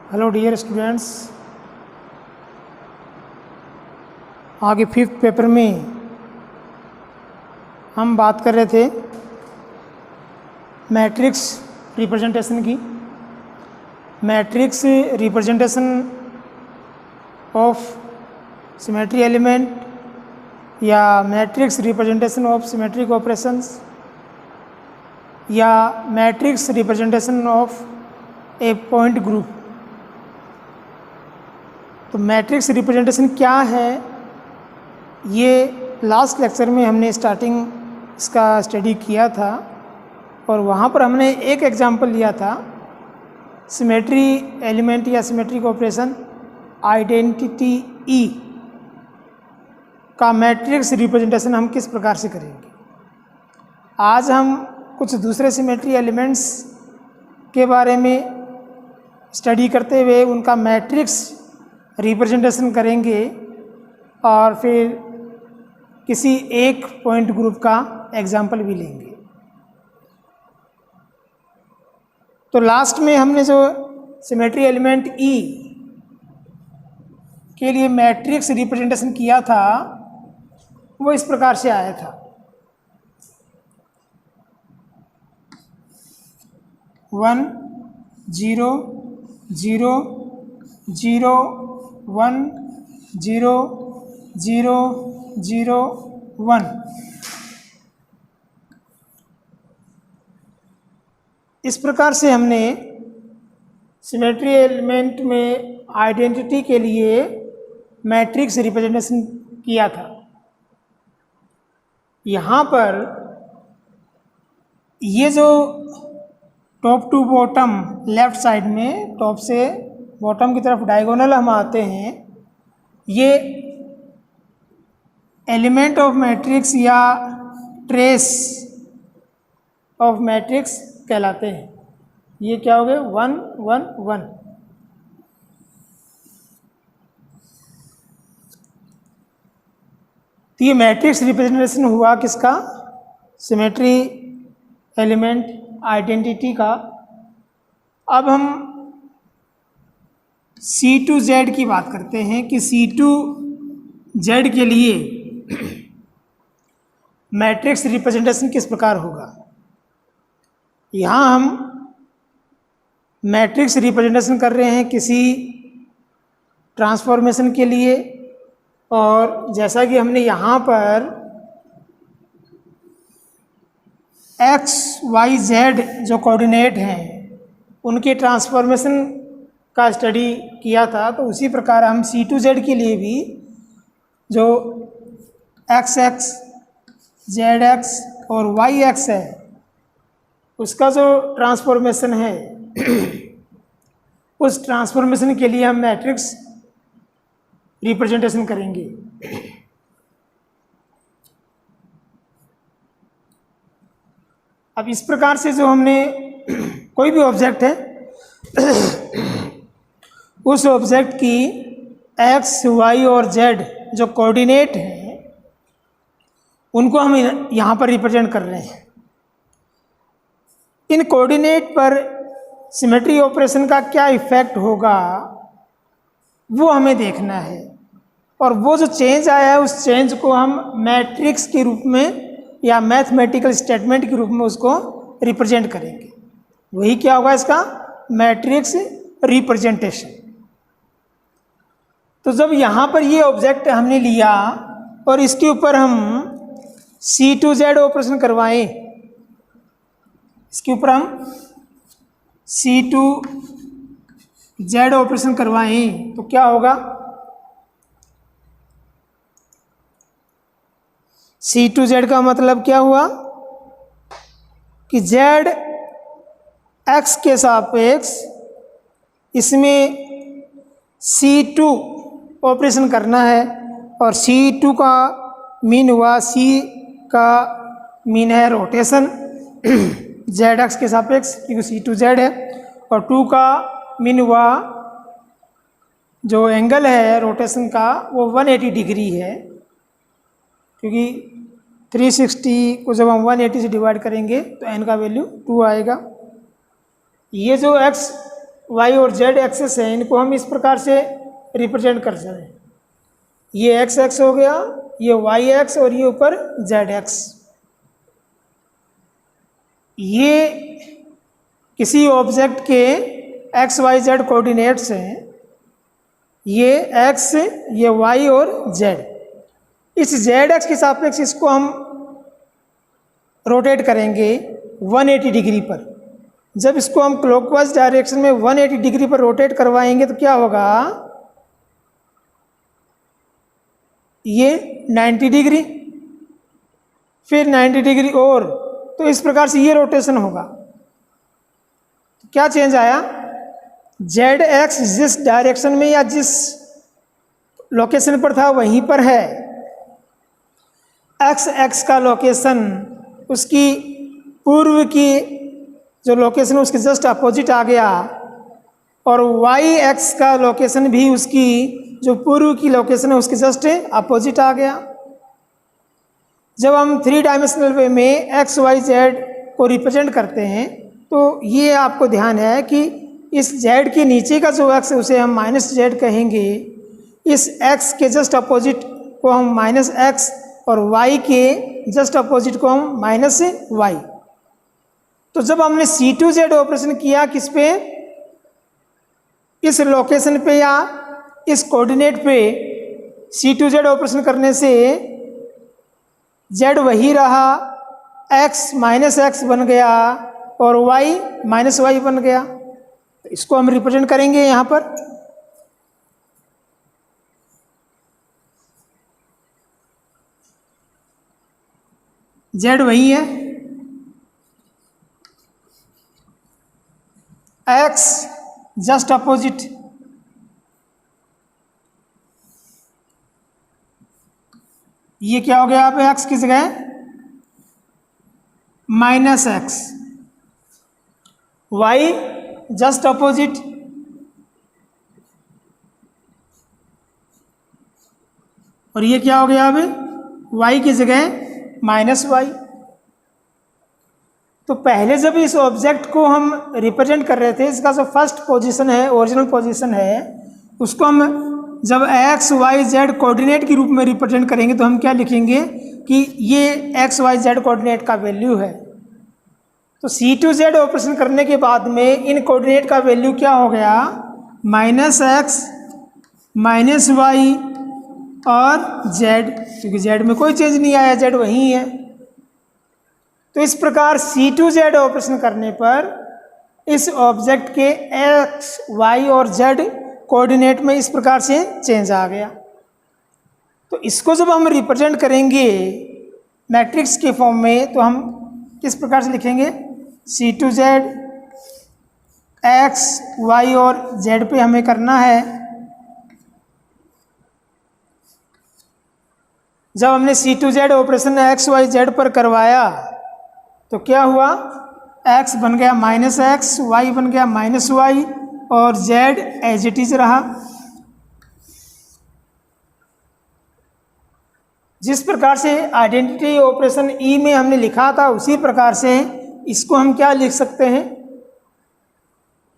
Hello dear students, आगे fifth paper में हम बात कर रहे थे मैट्रिक्स रिप्रेजेंटेशन की। Matrix representation of symmetry element या matrix representation of symmetric operations या matrix representation of a point group. तो मैट्रिक्स रिप्रेजेंटेशन क्या है, ये लास्ट लेक्चर में हमने स्टार्टिंग इसका स्टडी किया था और वहाँ पर हमने एक एग्जांपल लिया था सिमेट्री एलिमेंट या सिमेट्रिक ऑपरेशन आइडेंटिटी ई का मैट्रिक्स रिप्रेजेंटेशन हम किस प्रकार से करेंगे। आज हम कुछ दूसरे सिमेट्री एलिमेंट्स के बारे में स्टडी करते हुए उनका मैट्रिक्स रिप्रेजेंटेशन करेंगे और फिर किसी एक पॉइंट ग्रुप का एग्जाम्पल भी लेंगे। तो लास्ट में हमने जो सिमेट्री एलिमेंट ई के लिए मैट्रिक्स रिप्रेजेंटेशन किया था वो इस प्रकार से आया था। 1 0 0 0 1 0 0 0 1। इस प्रकार से हमने सिमेट्री एलिमेंट में आइडेंटिटी के लिए मैट्रिक्स रिप्रेजेंटेशन किया था। यहाँ पर ये जो top to bottom left side में टॉप से बॉटम की तरफ डायगोनल हम आते हैं, ये एलिमेंट ऑफ मैट्रिक्स या ट्रेस ऑफ मैट्रिक्स कहलाते हैं। ये क्या हो गए 1 1 1। तो ये मैट्रिक्स रिप्रेजेंटेशन हुआ किसका, सिमेट्री एलिमेंट आइडेंटिटी का। अब हम C2Z की बात करते हैं कि C2Z के लिए मैट्रिक्स रिप्रेजेंटेशन किस प्रकार होगा। यहाँ हम मैट्रिक्स रिप्रेजेंटेशन कर रहे हैं किसी ट्रांसफॉर्मेशन के लिए, और जैसा कि हमने यहाँ पर x y z जो कोऑर्डिनेट हैं उनके ट्रांसफॉर्मेशन का स्टडी किया था, तो उसी प्रकार हम C2Z के लिए भी जो XX ZX और YX है उसका जो ट्रांसफॉर्मेशन है उस ट्रांसफॉर्मेशन के लिए हम मैट्रिक्स रिप्रेजेंटेशन करेंगे। अब इस प्रकार से जो हमने कोई भी ऑब्जेक्ट है उस ऑब्जेक्ट की x, y और z जो कोऑर्डिनेट हैं उनको हम यहाँ पर रिप्रेजेंट कर रहे हैं। इन कोऑर्डिनेट पर सिमेट्री ऑपरेशन का क्या इफेक्ट होगा वो हमें देखना है, और वो जो चेंज आया है उस चेंज को हम मैट्रिक्स के रूप में या मैथमेटिकल स्टेटमेंट के रूप में उसको रिप्रेजेंट करेंगे। वही क्या होगा इसका मैट्रिक्स रिप्रेजेंटेशन। तो जब यहाँ पर ये ऑब्जेक्ट हमने लिया और इसके ऊपर हम C2Z ऑपरेशन करवाएं, इसके ऊपर हम C2Z ऑपरेशन करवाएं तो क्या होगा, C2Z का मतलब क्या हुआ कि Z X के सापेक्ष इसमें C2 ऑपरेशन करना है, और C2 का मीन हुआ, C का मीन है रोटेशन ZX के सापेक्ष क्योंकि C2Z है, और 2 का मीन हुआ जो एंगल है रोटेशन का वो 180 डिग्री है, क्योंकि 360 को जब हम 180 से डिवाइड करेंगे तो n का वैल्यू 2 आएगा। ये जो x वाई और जेड एक्सेस है, इनको हम इस प्रकार से रिप्रेजेंट कर सकते हैं। ये एक्स एक्स हो गया, ये वाई एक्स और ये ऊपर जेड एक्स। ये किसी ऑब्जेक्ट के एक्स वाई जेड कोऑर्डिनेट्स हैं, ये एक्स, ये वाई और जेड। इस जेड एक्स के सापेक्ष इसको हम रोटेट करेंगे 180 डिग्री पर। जब इसको हम क्लॉकवाइज डायरेक्शन में 180 डिग्री पर रोटेट करवाएंगे तो क्या होगा, ये 90 डिग्री, फिर 90 डिग्री और, तो इस प्रकार से ये रोटेशन होगा। तो क्या चेंज आया, जेड एक्स जिस डायरेक्शन में या जिस लोकेशन पर था वहीं पर है, एक्स एक्स का लोकेशन उसकी पूर्व की जो लोकेशन है उसके जस्ट अपोजिट आ गया, और वाई एक्स का लोकेशन भी उसकी जो पूर्व की लोकेशन है उसके जस्ट अपोजिट आ गया। जब हम 3 डायमेंशनल वे में एक्स वाई जेड को रिप्रेजेंट करते हैं तो ये आपको ध्यान है कि इस जेड के नीचे का जो एक्स है उसे हम माइनस जेड कहेंगे, इस एक्स के जस्ट अपोजिट को हम माइनस एक्स और वाई के जस्ट अपोजिट को हम माइनस वाई। तो जब हमने C2Z ऑपरेशन किया किस पे, इस लोकेशन पे या इस कोऑर्डिनेट पे C2Z ऑपरेशन करने से Z वही रहा, x माइनस एक्स बन गया और y माइनस वाई बन गया। तो इसको हम रिप्रेजेंट करेंगे यहाँ पर, Z वही है, x जस्ट अपोजिट, ये क्या हो गया यहाँ पे, x की जगह minus x, y just opposite, और ये क्या हो गया अभी, y की जगह माइनस वाई। तो पहले जब इस ऑब्जेक्ट को हम रिप्रेजेंट कर रहे थे, इसका जो फर्स्ट पोजीशन है, ओरिजिनल पोजीशन है, उसको हम जब एक्स वाई जेड कोऑर्डिनेट के रूप में रिप्रेजेंट करेंगे तो हम क्या लिखेंगे कि ये एक्स वाई जेड कोऑर्डिनेट का वैल्यू है। तो C2Z ऑपरेशन करने के बाद में इन कोऑर्डिनेट का वैल्यू क्या हो गया, माइनस एक्स माइनस वाई और जेड, क्योंकि जेड में कोई चेंज नहीं आया, जेड वही है। तो इस प्रकार C2Z ऑपरेशन करने पर इस ऑब्जेक्ट के एक्स वाई और जेड कोऑर्डिनेट में इस प्रकार से चेंज आ गया। तो इसको जब हम रिप्रेजेंट करेंगे मैट्रिक्स के फॉर्म में तो हम किस प्रकार से लिखेंगे, C2Z एक्स वाई और जेड पे हमें करना है। जब हमने C2Z operation x Y Z पर करवाया तो क्या हुआ, x बन गया माइनस एक्स, y बन गया माइनस वाई और z एज इट इज रहा। जिस प्रकार से आइडेंटिटी ऑपरेशन ई में हमने लिखा था उसी प्रकार से इसको हम क्या लिख सकते हैं,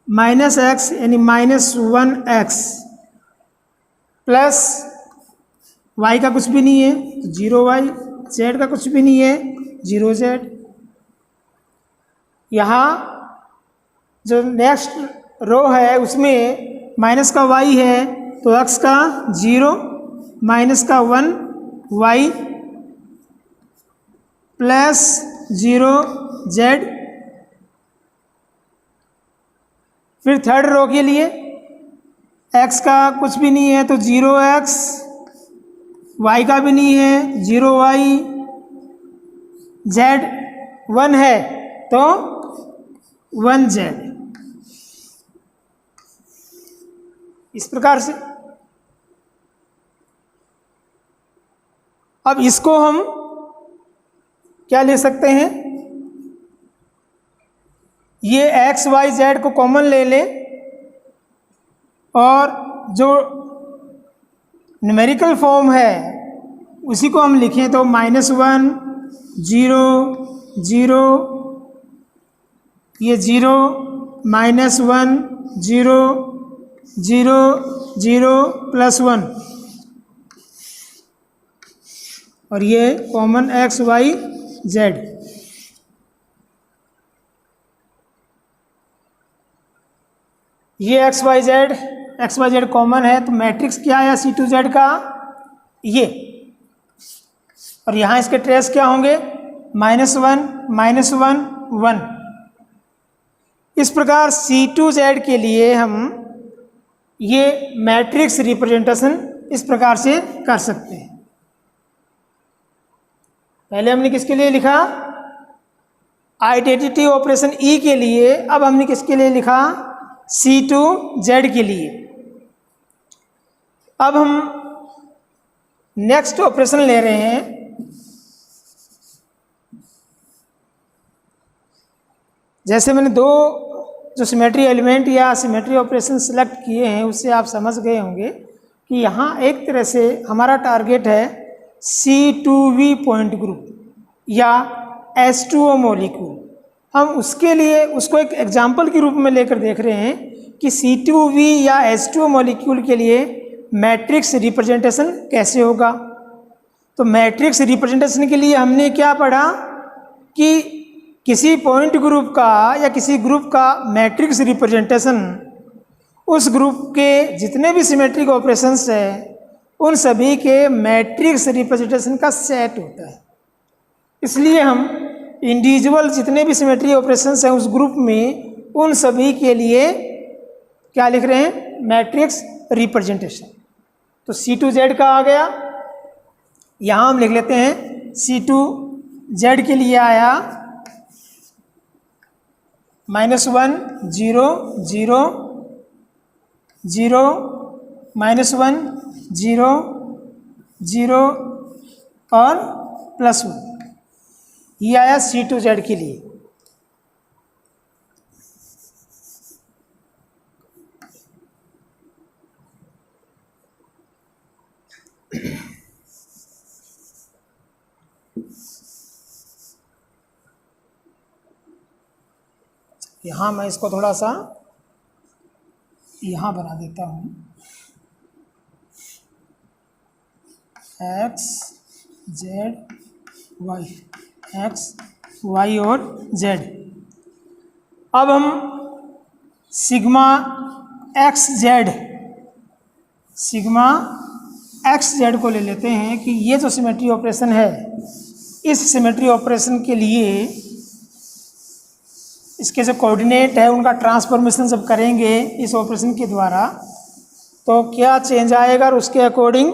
माइनस एक्स यानी माइनस 1x प्लस y का कुछ भी नहीं है तो 0y, z का कुछ भी नहीं है 0z। यहाँ जो नेक्स्ट रो है उसमें माइनस का y है तो x का 0 माइनस का 1 y प्लस 0 z। फिर थर्ड रो के लिए x का कुछ भी नहीं है तो 0x, y का भी नहीं है 0y, z 1 है तो 1z। इस प्रकार से अब इसको हम क्या ले सकते हैं, ये एक्स वाई जेड को कॉमन ले लें और जो न्यूमेरिकल फॉर्म है उसी को हम लिखें तो -1 0 0, ये 0 -1 0 0 0 +1 और ये कॉमन एक्स वाई जेड। ये एक्स वाई जेड कॉमन है, तो मैट्रिक्स क्या है C2Z का, ये। और यहाँ इसके ट्रेस क्या होंगे, -1 -1 1। इस प्रकार C2Z के लिए हम ये मैट्रिक्स रिप्रेजेंटेशन इस प्रकार से कर सकते हैं। पहले हमने किसके लिए लिखा, आइडेंटिटी ऑपरेशन E के लिए, अब हमने किसके लिए लिखा, C2Z के लिए। अब हम नेक्स्ट ऑपरेशन ले रहे हैं, जैसे मैंने दो जो सिमेट्री एलिमेंट या सिमेट्री ऑपरेशन सेलेक्ट किए हैं उससे आप समझ गए होंगे कि यहाँ एक तरह से हमारा टारगेट है C2V पॉइंट ग्रुप या H2O मॉलिक्यूल। हम उसके लिए उसको एक एग्जाम्पल के रूप में लेकर देख रहे हैं कि C2V या H2O मॉलिक्यूल के लिए मैट्रिक्स रिप्रेजेंटेशन कैसे होगा। तो मैट्रिक्स रिप्रेजेंटेशन के लिए हमने क्या पढ़ा कि किसी पॉइंट ग्रुप का या किसी ग्रुप का मैट्रिक्स रिप्रेजेंटेशन उस ग्रुप के जितने भी सिमेट्रिक ऑपरेशंस हैं उन सभी के मैट्रिक्स रिप्रेजेंटेशन का सेट होता है। इसलिए हम इंडिविजुअल जितने भी सिमेट्री ऑपरेशंस हैं उस ग्रुप में उन सभी के लिए क्या लिख रहे हैं, मैट्रिक्स रिप्रेजेंटेशन। तो C2Z का आ गया, यहाँ हम लिख लेते हैं C2Z के लिए आया -1 0 0 0 -1 0 0 और +1, ये आया C2Z के लिए। यहाँ मैं इसको थोड़ा सा यहाँ बना देता हूँ, x z y, x y और z। अब हम सिग्मा एक्स जेड को ले लेते हैं कि ये जो सिमेट्री ऑपरेशन है, इस सिमेट्री ऑपरेशन के लिए इसके जो कोऑर्डिनेट है उनका ट्रांसफॉर्मेशन जब करेंगे इस ऑपरेशन के द्वारा तो क्या चेंज आएगा और उसके अकॉर्डिंग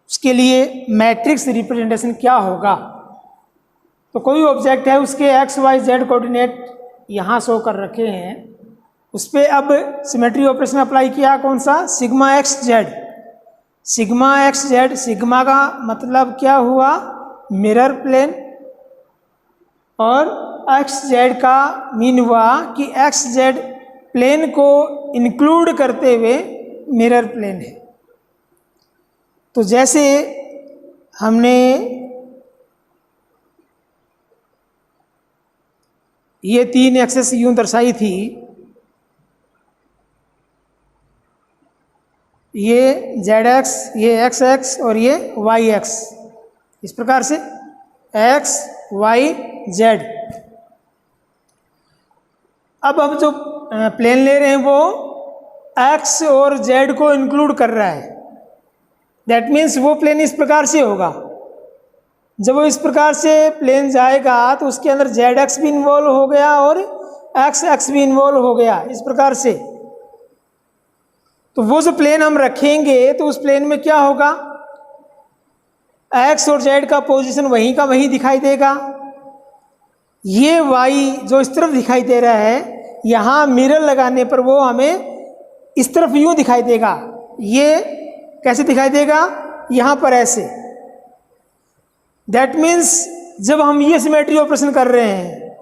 उसके लिए मैट्रिक्स रिप्रेजेंटेशन क्या होगा। तो कोई ऑब्जेक्ट है, उसके एक्स वाई जेड कोऑर्डिनेट यहाँ शो कर रखे हैं, उस पर अब सिमेट्री ऑपरेशन अप्लाई किया, कौन सा, सिग्मा एक्स जेड। सिग्मा का मतलब क्या हुआ, मिरर प्लेन, और एक्स जेड का मीन हुआ कि एक्स जेड प्लेन को इंक्लूड करते हुए मिरर प्लेन है। तो जैसे हमने ये 3 एक्सेस यूं दर्शाई थी, ये ZX, ये XX और ये YX, इस प्रकार से X Y Z। अब हम जो प्लेन ले रहे हैं वो X और Z को इंक्लूड कर रहा है। दैट मीन्स वो प्लेन इस प्रकार से होगा, जब वो इस प्रकार से प्लेन जाएगा तो उसके अंदर ZX भी इन्वॉल्व हो गया और XX भी इन्वॉल्व हो गया, इस प्रकार से। तो वो जो प्लेन हम रखेंगे तो उस प्लेन में क्या होगा, X और Z का पोजीशन वहीं का वहीं दिखाई देगा। ये Y जो इस तरफ दिखाई दे रहा है, यहाँ मिरर लगाने पर वो हमें इस तरफ यूं दिखाई देगा। ये कैसे दिखाई देगा, यहाँ पर ऐसे। दैट मीन्स जब हम ये सिमेट्री ऑपरेशन कर रहे हैं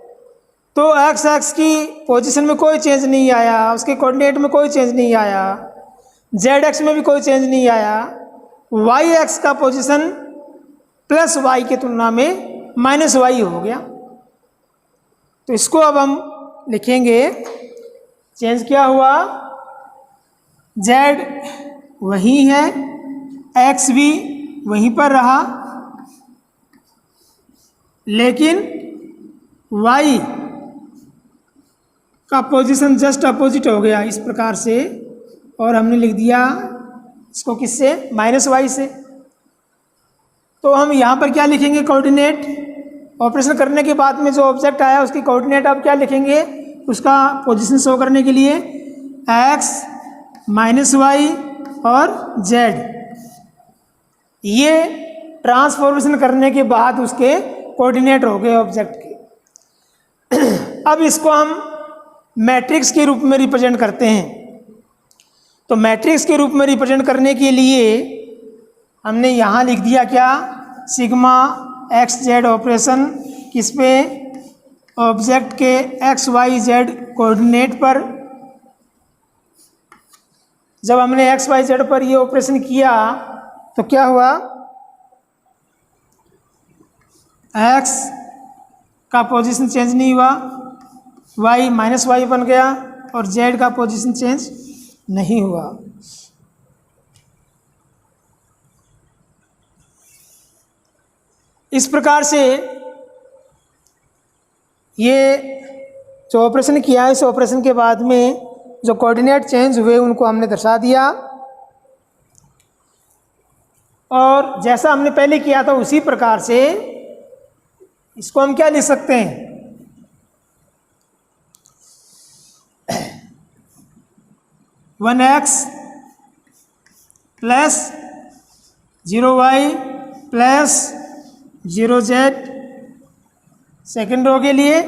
तो एक्स एक्स की पोजीशन में कोई चेंज नहीं आया, उसके कोऑर्डिनेट में कोई चेंज नहीं आया, जेड एक्स में भी कोई चेंज नहीं आया। वाई एक्स का पोजीशन प्लस वाई की तुलना में माइनस वाई हो गया। तो इसको अब हम लिखेंगे चेंज क्या हुआ, z वही है, x भी वहीं पर रहा, लेकिन y का पोजीशन जस्ट अपोजिट हो गया इस प्रकार से, और हमने लिख दिया इसको किससे, -y से। तो हम यहाँ पर क्या लिखेंगे, कोऑर्डिनेट। ऑपरेशन करने के बाद में जो ऑब्जेक्ट आया उसकी कोऑर्डिनेट आप क्या लिखेंगे, उसका पोजीशन शो करने के लिए x -y और z। ये ट्रांसफॉर्मेशन करने के बाद उसके कोऑर्डिनेट हो गए ऑब्जेक्ट के। अब इसको हम मैट्रिक्स के रूप में रिप्रेजेंट करते हैं। तो मैट्रिक्स के रूप में रिप्रेजेंट करने के लिए हमने यहाँ लिख दिया क्या, सिग्मा एक्स जेड ऑपरेशन किस पे, ऑब्जेक्ट के एक्स वाई जेड कोऑर्डिनेट पर। जब हमने एक्स वाई जेड पर ये ऑपरेशन किया तो क्या हुआ, एक्स का पोजीशन चेंज नहीं हुआ, वाई -y बन गया, और जेड का पोजीशन चेंज नहीं हुआ। इस प्रकार से ये जो ऑपरेशन किया, इस ऑपरेशन के बाद में जो कोऑर्डिनेट चेंज हुए उनको हमने दर्शा दिया, और जैसा हमने पहले किया था उसी प्रकार से इसको हम क्या लिख सकते हैं, one X plus 0y plus 0z, second row के लिए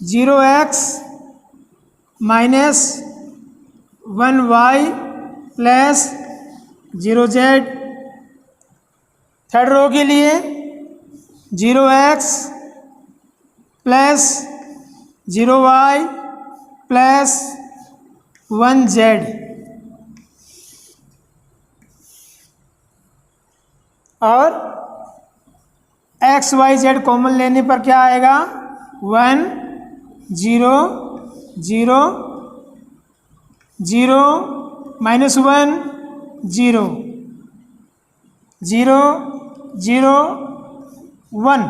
0x minus 1y plus 0z, third row के लिए 0x plus 0y plus 1z, और एक्स वाई जेड कॉमन लेने पर क्या आएगा, 1 0 0 0 -1 0 0 0 1,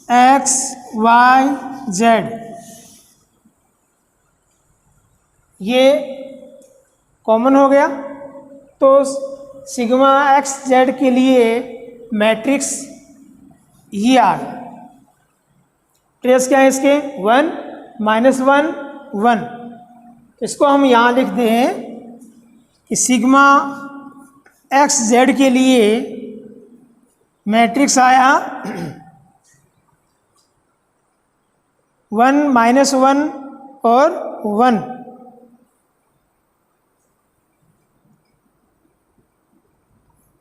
एक्स वाई जेड। ये कॉमन हो गया, तो सिग्मा एक्स जेड के लिए मैट्रिक्स ये आ गया। ट्रेस क्या है इसके, 1 -1 1। तो इसको हम यहाँ लिख दें कि सिग्मा एक्स जेड के लिए मैट्रिक्स आया 1 -1 और 1।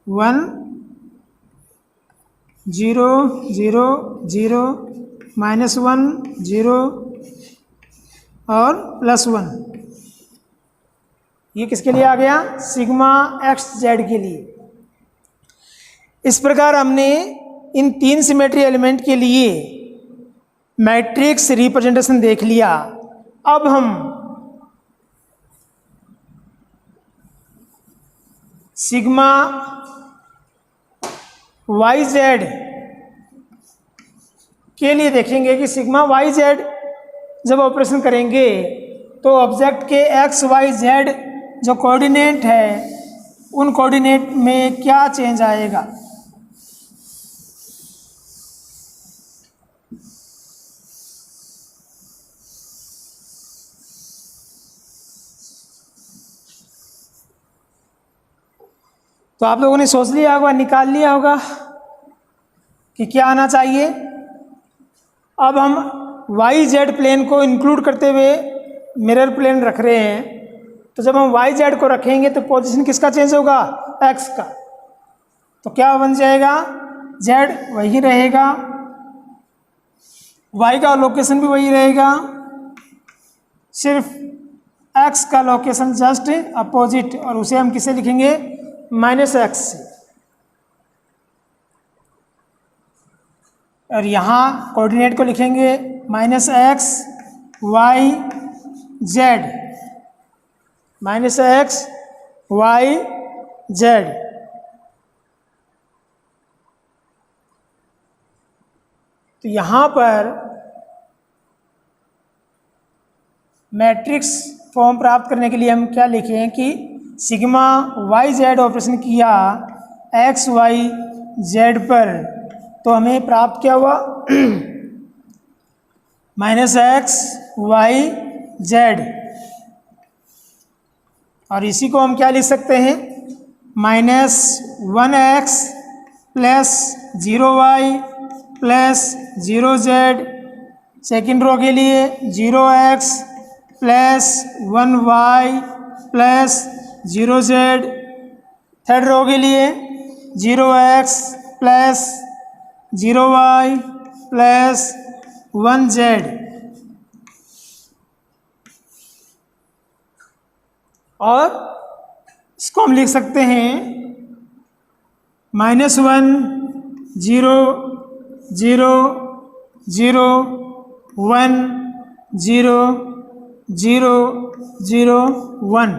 1 0 0 0 -1 0 और +1। ये किसके लिए आ गया, सिग्मा एक्स जेड के लिए। इस प्रकार हमने इन 3 सिमेट्री एलिमेंट के लिए मैट्रिक्स रिप्रेजेंटेशन देख लिया। अब हम सिग्मा वाई जेड के लिए देखेंगे कि सिग्मा वाई जेड जब ऑपरेशन करेंगे तो ऑब्जेक्ट के एक्स वाई जेड जो कोऑर्डिनेट है उन कोऑर्डिनेट में क्या चेंज आएगा। तो आप लोगों ने सोच लिया होगा, निकाल लिया होगा कि क्या आना चाहिए। अब हम वाई जेड प्लेन को इंक्लूड करते हुए मिरर प्लेन रख रहे हैं, तो जब हम वाई जेड को रखेंगे तो पोजीशन किसका चेंज होगा, एक्स का। तो क्या बन जाएगा, जेड वही रहेगा, वाई का लोकेशन भी वही रहेगा, सिर्फ एक्स का लोकेशन जस्ट अपोजिट, और उसे हम किसे लिखेंगे, -x से। और यहाँ कोऑर्डिनेट को लिखेंगे -x y z, -x y z। तो यहाँ पर मैट्रिक्स फॉर्म प्राप्त करने के लिए हम क्या लिखें कि सिग्मा वाई जेड ऑपरेशन किया एक्स वाई जेड पर, तो हमें प्राप्त क्या हुआ -x y z। और इसी को हम क्या लिख सकते हैं -1x plus 0y plus 0z। Second row के लिए 0x plus 1y plus 0z। Third row के लिए 0x plus 0y plus 1z। और इसको हम लिख सकते हैं -1 0 0 0 1 0 0 0 1।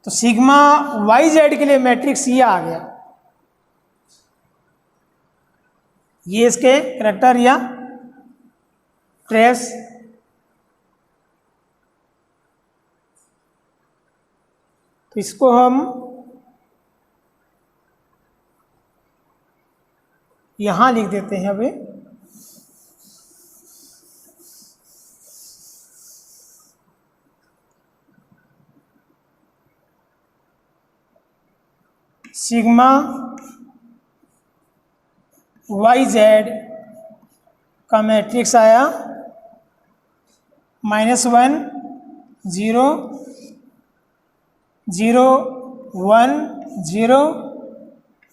तो सिग्मा वाई जेड के लिए मैट्रिक्स ये आ गया, ये इसके करैक्टर या ट्रेस। तो इसको हम यहां लिख देते हैं अभी। सिग्मा वाई जेड का मैट्रिक्स आया -1 0 0 1 0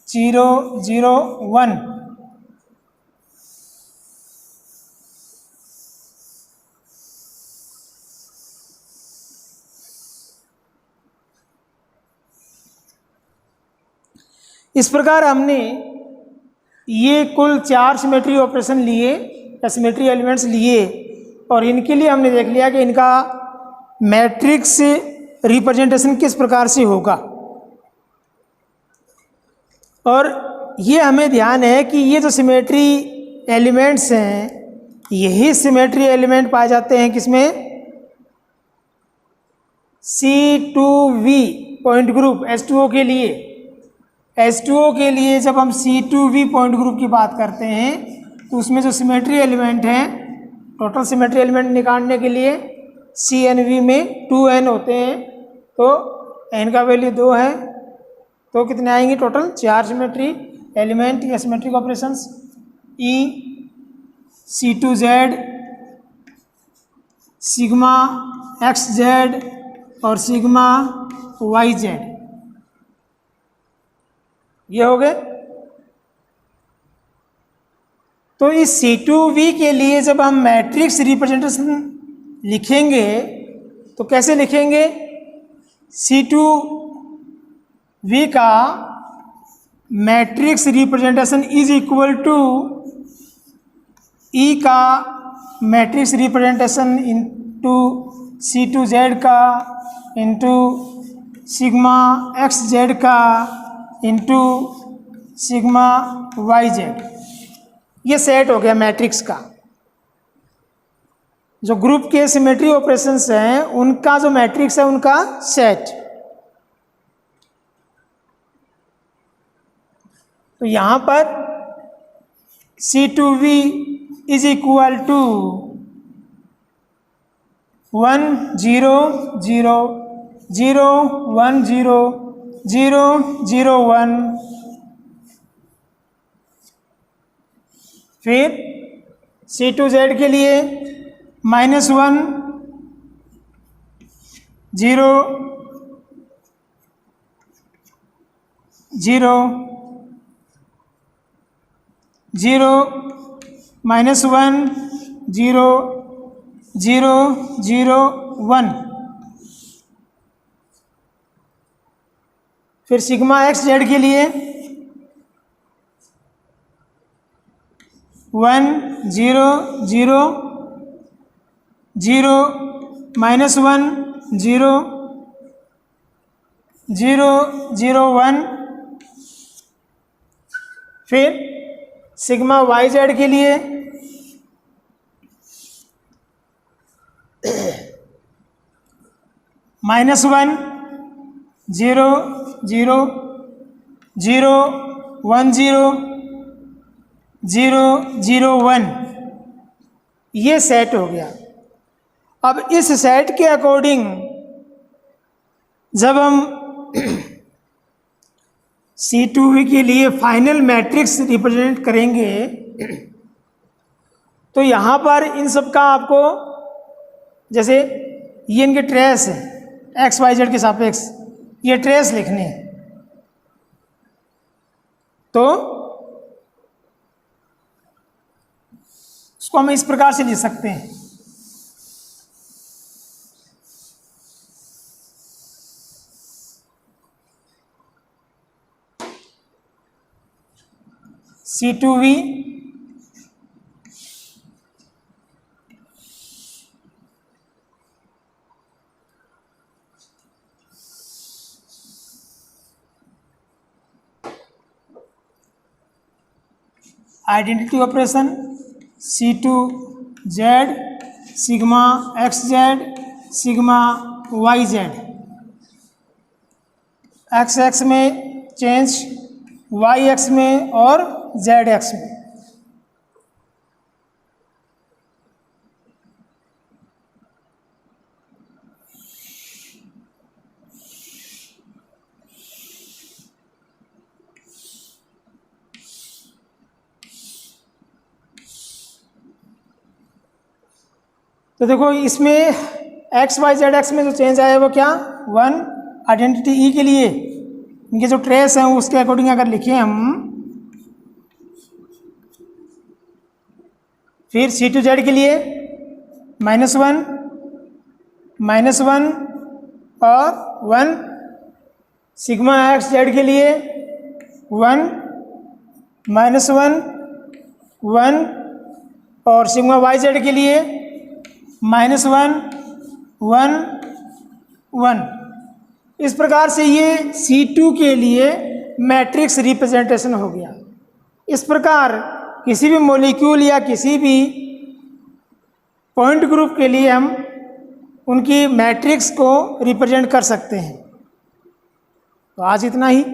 0 0 1। इस प्रकार हमने ये कुल 4 सिमेट्री ऑपरेशन लिए या सिमेट्री एलिमेंट्स लिए, और इनके लिए हमने देख लिया कि इनका मैट्रिक्स रिप्रेजेंटेशन किस प्रकार से होगा। और ये हमें ध्यान है कि ये जो सिमेट्री एलिमेंट्स हैं, यही सिमेट्री एलिमेंट पाए जाते हैं किसमें C2V पॉइंट ग्रुप H2O के लिए। H2O के लिए जब हम C2V पॉइंट ग्रुप की बात करते हैं तो उसमें जो सिमेट्री एलिमेंट हैं, टोटल सिमेट्री एलिमेंट निकालने के लिए CNV में 2n होते हैं, तो n का वैल्यू 2 है, तो कितने आएंगे टोटल 4 सिमेट्री एलिमेंट या symmetric operations E C2Z sigma XZ और सिग्मा YZ, ये हो गए। तो इस C2V के लिए जब हम मैट्रिक्स रिप्रेजेंटेशन लिखेंगे तो कैसे लिखेंगे, C2V का matrix representation is equal to E का मैट्रिक्स रिप्रेजेंटेशन इंटू C2Z का इंटू सिग्मा XZ का इंटू सिग्मा YZ। ये सेट हो गया मैट्रिक्स का। जो ग्रुप के सिमेट्री ऑपरेशंस हैं उनका जो मैट्रिक्स है उनका सेट। तो यहाँ पर C2V इज इक्वल टू 1 0 0 0 1 0 0 0 1। फिर C2Z के लिए -1 0 0 0 -1 0 0 0 1। फिर सिग्मा एक्स जेड के लिए 1 0 0 0 -1 0 0 0 1। फिर सिग्मा वाई जेड के लिए -1 0 0 0 1 0 0 0 1। ये सेट हो गया। अब इस सेट के अकॉर्डिंग जब हम C2V के लिए फाइनल मैट्रिक्स रिप्रेजेंट करेंगे तो यहाँ पर इन सब का आपको, जैसे ये इनके ट्रेस है एक्स वाई जेड के सापेक्ष, ये ट्रेस लिखने हैं। तो उसको हम इस प्रकार से लिख सकते हैं, C2V identity operation C2Z sigma XZ sigma YZ, XX में चेंज, YX में और ZX में। तो देखो इसमें एक्स वाई जेड एक्स में जो चेंज आया है वो क्या, 1 आइडेंटिटी ई के लिए इनके जो ट्रेस हैं उसके अकॉर्डिंग अगर लिखें हम, फिर C2Z के लिए -1 और 1, सिग्मा एक्स जेड के लिए 1 -1 1 और सिग्मा वाई जेड के लिए -1 1 1। इस प्रकार से ये C2 के लिए मैट्रिक्स रिप्रेजेंटेशन हो गया। इस प्रकार किसी भी मॉलिक्यूल या किसी भी पॉइंट ग्रुप के लिए हम उनकी मैट्रिक्स को रिप्रेजेंट कर सकते हैं। तो आज इतना ही।